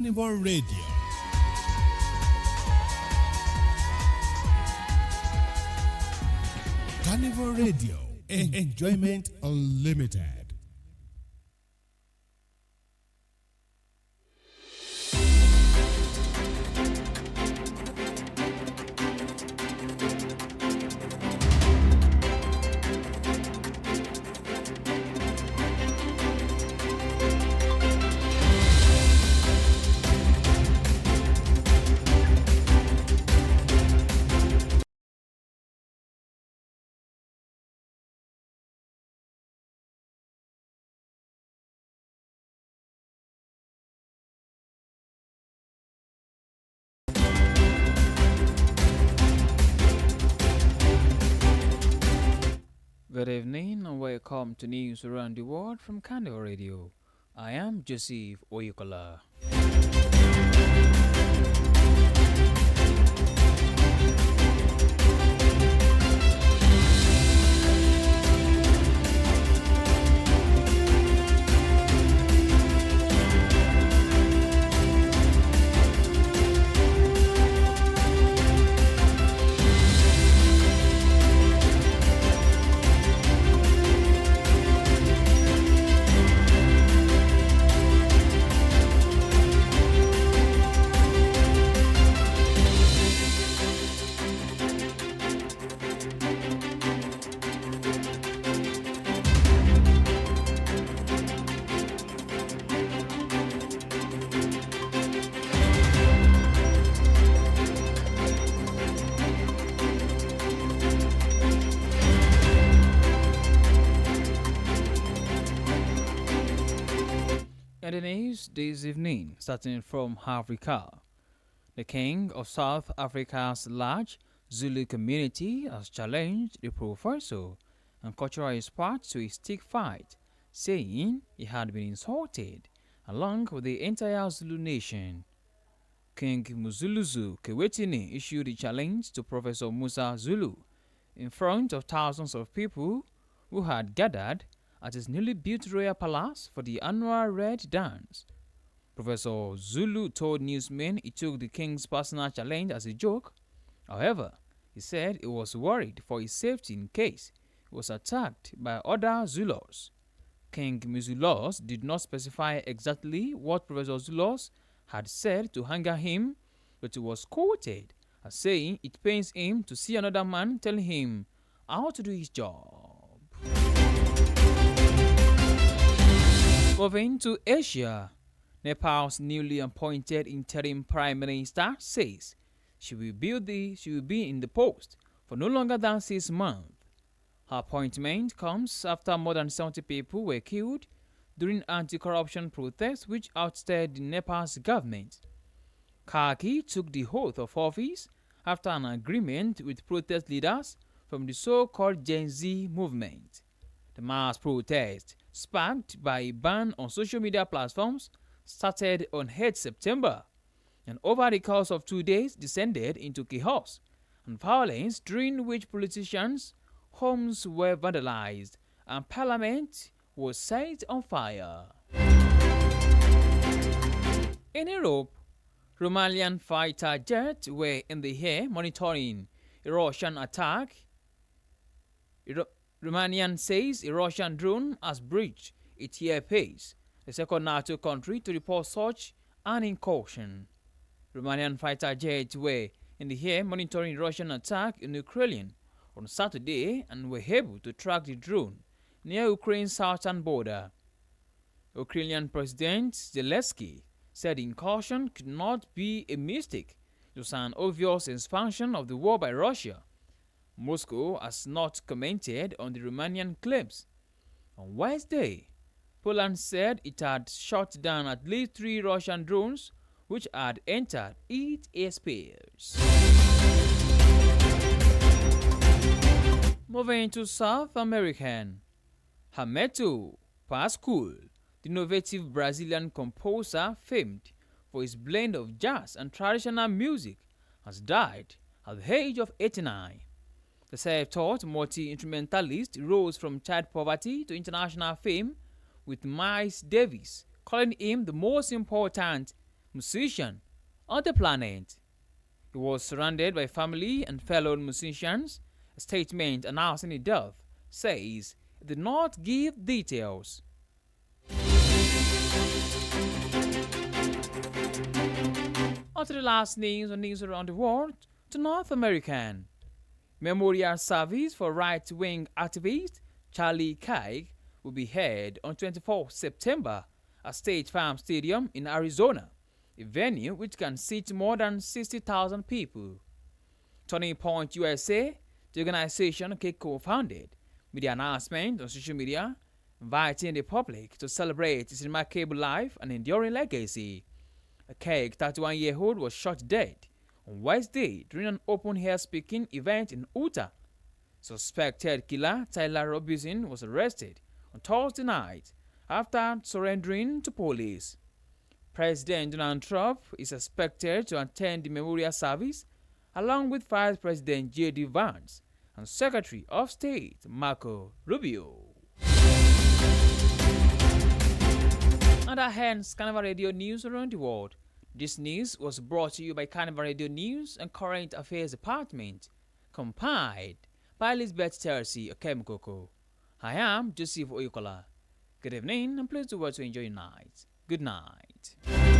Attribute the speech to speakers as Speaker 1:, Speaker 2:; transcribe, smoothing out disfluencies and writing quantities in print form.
Speaker 1: Carnival Radio. Carnival Radio. Enjoyment unlimited.
Speaker 2: Good evening and welcome to news around the world from Carnival Radio. I am Joseph Oyukola. In the news this evening, starting from Africa, the king of South Africa's large Zulu community has challenged the professor and cultural expert to a stick fight, saying he had been insulted along with the entire Zulu nation. King Muzuluzu Kewetini issued a challenge to Professor Musa Zulu in front of thousands of people who had gathered at his newly built royal palace for the annual Red Dance. Professor Zulu told newsmen he took the king's personal challenge as a joke. However, he said he was worried for his safety in case he was attacked by other Zulus. King Muzulos did not specify exactly what Professor Zulos had said to anger him, but he was quoted as saying it pains him to see another man telling him how to do his job. Moving to Asia, Nepal's newly appointed interim prime minister says she will be in the post for no longer than 6 months. Her appointment comes after more than 70 people were killed during anti-corruption protests which ousted Nepal's government. Kaki took the oath of office after an agreement with protest leaders from the so-called Gen Z movement. The mass protest, sparked by a ban on social media platforms, started on 8 September and over the course of 2 days descended into chaos and violence, during which politicians' homes were vandalized and parliament was set on fire. In Europe, Romanian fighter jets were in the air monitoring a Russian attack. Romanian says a Russian drone has breached its airspace, the second NATO country to report such an incursion. Romanian fighter jets were in the air monitoring a Russian attack in Ukraine on Saturday and were able to track the drone near Ukraine's southern border. Ukrainian President Zelensky said the incursion could not be a mistake. It was an obvious expansion of the war by Russia. Moscow has not commented on the Romanian claims. On Wednesday, Poland said it had shot down at least 3 Russian drones which had entered its airspace. Moving to South American, Hermeto Pascoal, the innovative Brazilian composer famed for his blend of jazz and traditional music, has died at the age of 89. The self-taught multi-instrumentalist rose from child poverty to international fame, with Miles Davis calling him the most important musician on the planet. He was surrounded by family and fellow musicians. A statement announcing his death says it did not give details. On to the last news on news around the world, to North American. Memorial service for right-wing activist Charlie Kirk will be held on 24 September at State Farm Stadium in Arizona, a venue which can seat more than 60,000 people. Turning Point USA, the organization Kirk co-founded, with the announcement on social media inviting the public to celebrate his remarkable life and enduring legacy. A Kirk, 31-year-old, was shot dead on Wednesday during an open-air speaking event in Utah. Suspected killer Tyler Robinson was arrested on Thursday night after surrendering to police. President Donald Trump is expected to attend the memorial service along with Vice President J.D. Vance and Secretary of State Marco Rubio. And that ends Carnival Radio News around the world. This news was brought to you by Carnival Radio News and Current Affairs Department, compiled by Elizabeth Tersi Okemkoko. I am Joseph Oyukola. Good evening and please do well to enjoy your night. Good night.